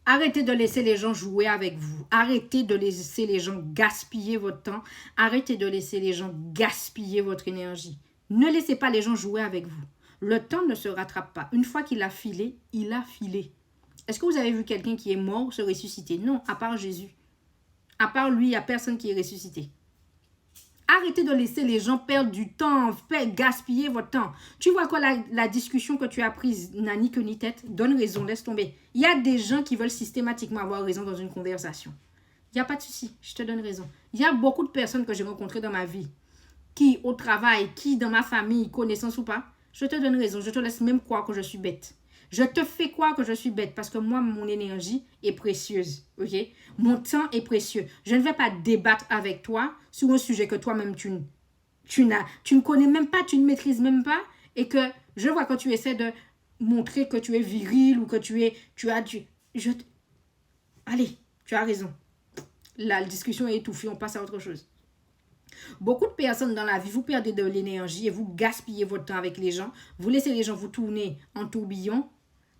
Arrêtez de laisser les gens jouer avec vous. Arrêtez de laisser les gens gaspiller votre temps. Arrêtez de laisser les gens gaspiller votre énergie. Ne laissez pas les gens jouer avec vous. Le temps ne se rattrape pas. Une fois qu'il a filé, il a filé. Est-ce que vous avez vu quelqu'un qui est mort se ressusciter? Non, à part Jésus. À part lui, il n'y a personne qui est ressuscité. Arrêtez de laisser les gens perdre du temps, gaspiller votre temps. Tu vois quoi, la discussion que tu as prise n'a ni queue ni tête? Donne raison, laisse tomber. Il y a des gens qui veulent systématiquement avoir raison dans une conversation. Il n'y a pas de souci, je te donne raison. Il y a beaucoup de personnes que j'ai rencontrées dans ma vie, qui au travail, qui dans ma famille, connaissance ou pas, je te donne raison, je te laisse même croire que je suis bête. Je te fais croire que je suis bête parce que moi, mon énergie est précieuse, ok? Mon temps est précieux. Je ne vais pas débattre avec toi sur un sujet que toi-même tu ne connais même pas, tu ne maîtrises même pas et que je vois que tu essaies de montrer que tu es viril ou que Allez, tu as raison. La discussion est étouffée, on passe à autre chose. Beaucoup de personnes dans la vie, vous perdez de l'énergie et vous gaspillez votre temps avec les gens. Vous laissez les gens vous tourner en tourbillon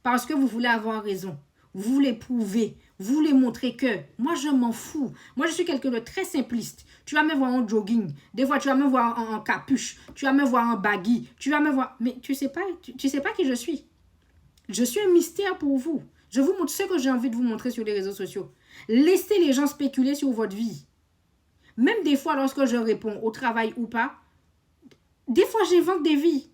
parce que vous voulez avoir raison. Vous voulez prouver. Vous voulez montrer que moi, je m'en fous. Moi, je suis quelqu'un de très simpliste. Tu vas me voir en jogging. Des fois, tu vas me voir en capuche. Tu vas me voir en baggy. Tu vas me voir... Mais tu sais pas qui je suis. Je suis un mystère pour vous. Je vous montre ce que j'ai envie de vous montrer sur les réseaux sociaux. Laissez les gens spéculer sur votre vie. Même des fois, lorsque je réponds au travail ou pas, des fois, j'invente des vies.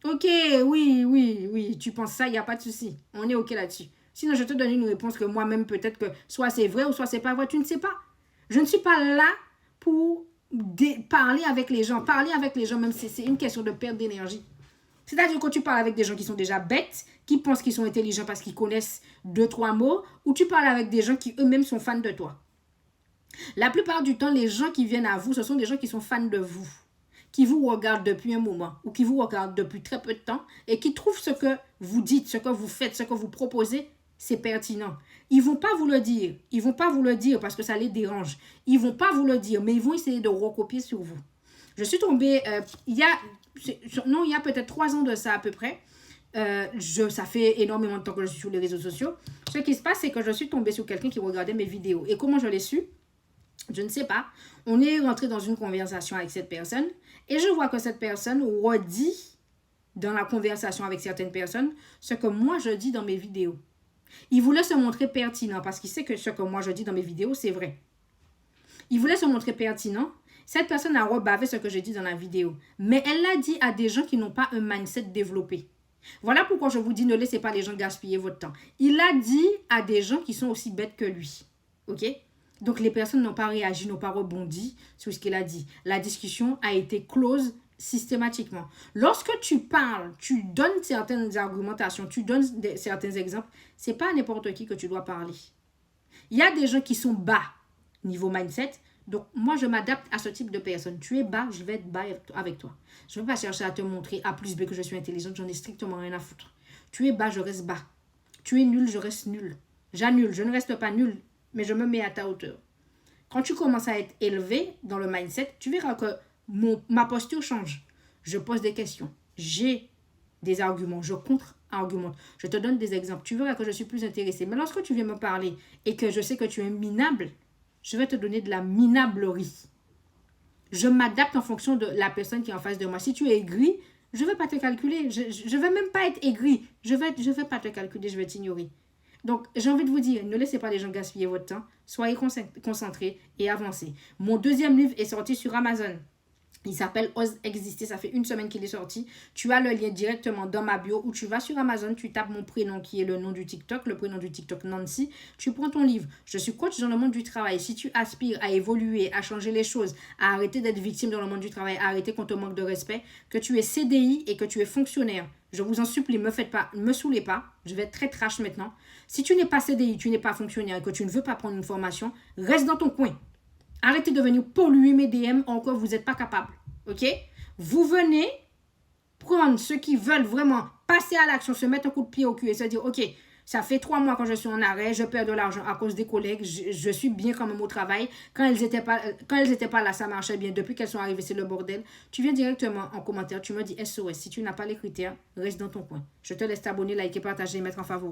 Ok, oui, tu penses ça, il n'y a pas de souci. On est ok là-dessus. Sinon, je te donne une réponse que moi-même, peut-être que soit c'est vrai ou soit c'est pas vrai, tu ne sais pas. Je ne suis pas là pour parler avec les gens. Parler avec les gens, même si c'est une question de perte d'énergie. C'est-à-dire que tu parles avec des gens qui sont déjà bêtes, qui pensent qu'ils sont intelligents parce qu'ils connaissent 2-3 mots, ou tu parles avec des gens qui eux-mêmes sont fans de toi. La plupart du temps, les gens qui viennent à vous, ce sont des gens qui sont fans de vous, qui vous regardent depuis un moment ou qui vous regardent depuis très peu de temps et qui trouvent ce que vous dites, ce que vous faites, ce que vous proposez, c'est pertinent. Ils ne vont pas vous le dire. Ils ne vont pas vous le dire parce que ça les dérange. Ils ne vont pas vous le dire, mais ils vont essayer de recopier sur vous. Je suis tombée, il y a peut-être 3 ans de ça à peu près. Ça fait énormément de temps que je suis sur les réseaux sociaux. Ce qui se passe, c'est que je suis tombée sur quelqu'un qui regardait mes vidéos. Et comment je l'ai su? Je ne sais pas. On est rentré dans une conversation avec cette personne et je vois que cette personne redit dans la conversation avec certaines personnes ce que moi je dis dans mes vidéos. Il voulait se montrer pertinent parce qu'il sait que ce que moi je dis dans mes vidéos, c'est vrai. Il voulait se montrer pertinent. Cette personne a rebavé ce que je dis dans la vidéo. Mais elle l'a dit à des gens qui n'ont pas un mindset développé. Voilà pourquoi je vous dis ne laissez pas les gens gaspiller votre temps. Il l'a dit à des gens qui sont aussi bêtes que lui. Ok? Donc, les personnes n'ont pas réagi, n'ont pas rebondi sur ce qu'il a dit. La discussion a été close systématiquement. Lorsque tu parles, tu donnes certaines argumentations, tu donnes certains exemples, c'est pas à n'importe qui que tu dois parler. Il y a des gens qui sont bas niveau mindset. Donc, moi, je m'adapte à ce type de personne. Tu es bas, je vais être bas avec toi. Je ne vais pas chercher à te montrer A plus B que je suis intelligente. J'en ai strictement rien à foutre. Tu es bas, je reste bas. Tu es nul, je reste nul. J'annule, je ne reste pas nul, mais je me mets à ta hauteur. Quand tu commences à être élevé dans le mindset, tu verras que ma posture change. Je pose des questions. J'ai des arguments. Je contre-argumente. Je te donne des exemples. Tu verras que je suis plus intéressée. Mais lorsque tu viens me parler et que je sais que tu es minable, je vais te donner de la minablerie. Je m'adapte en fonction de la personne qui est en face de moi. Si tu es aigri, je ne vais pas te calculer. Je ne vais même pas être aigri. Je vais pas te calculer, je vais t'ignorer. Donc, j'ai envie de vous dire, ne laissez pas les gens gaspiller votre temps. Soyez concentrés et avancez. Mon deuxième livre est sorti sur Amazon. Il s'appelle Ose exister. Ça fait 1 semaine qu'il est sorti. Tu as le lien directement dans ma bio où tu vas sur Amazon, tu tapes mon prénom qui est le nom du TikTok, le prénom du TikTok Nancy. Tu prends ton livre. Je suis coach dans le monde du travail. Si tu aspires à évoluer, à changer les choses, à arrêter d'être victime dans le monde du travail, à arrêter qu'on te manque de respect, que tu es CDI et que tu es fonctionnaire, je vous en supplie, ne me saoulez pas. Je vais être très trash maintenant. Si tu n'es pas CDI, tu n'es pas fonctionnaire et que tu ne veux pas prendre une formation, reste dans ton coin. Arrêtez de venir polluer mes DM en quoi vous n'êtes pas capable. OK? Vous venez prendre ceux qui veulent vraiment passer à l'action, se mettre un coup de pied au cul et se dire, OK, ça fait 3 mois que je suis en arrêt, je perds de l'argent à cause des collègues, je suis bien quand même au travail. Quand elles n'étaient pas là, ça marchait bien. Depuis qu'elles sont arrivées, c'est le bordel. Tu viens directement en commentaire, tu me dis SOS. Si tu n'as pas les critères, reste dans ton coin. Je te laisse t'abonner, liker, partager et mettre en favori.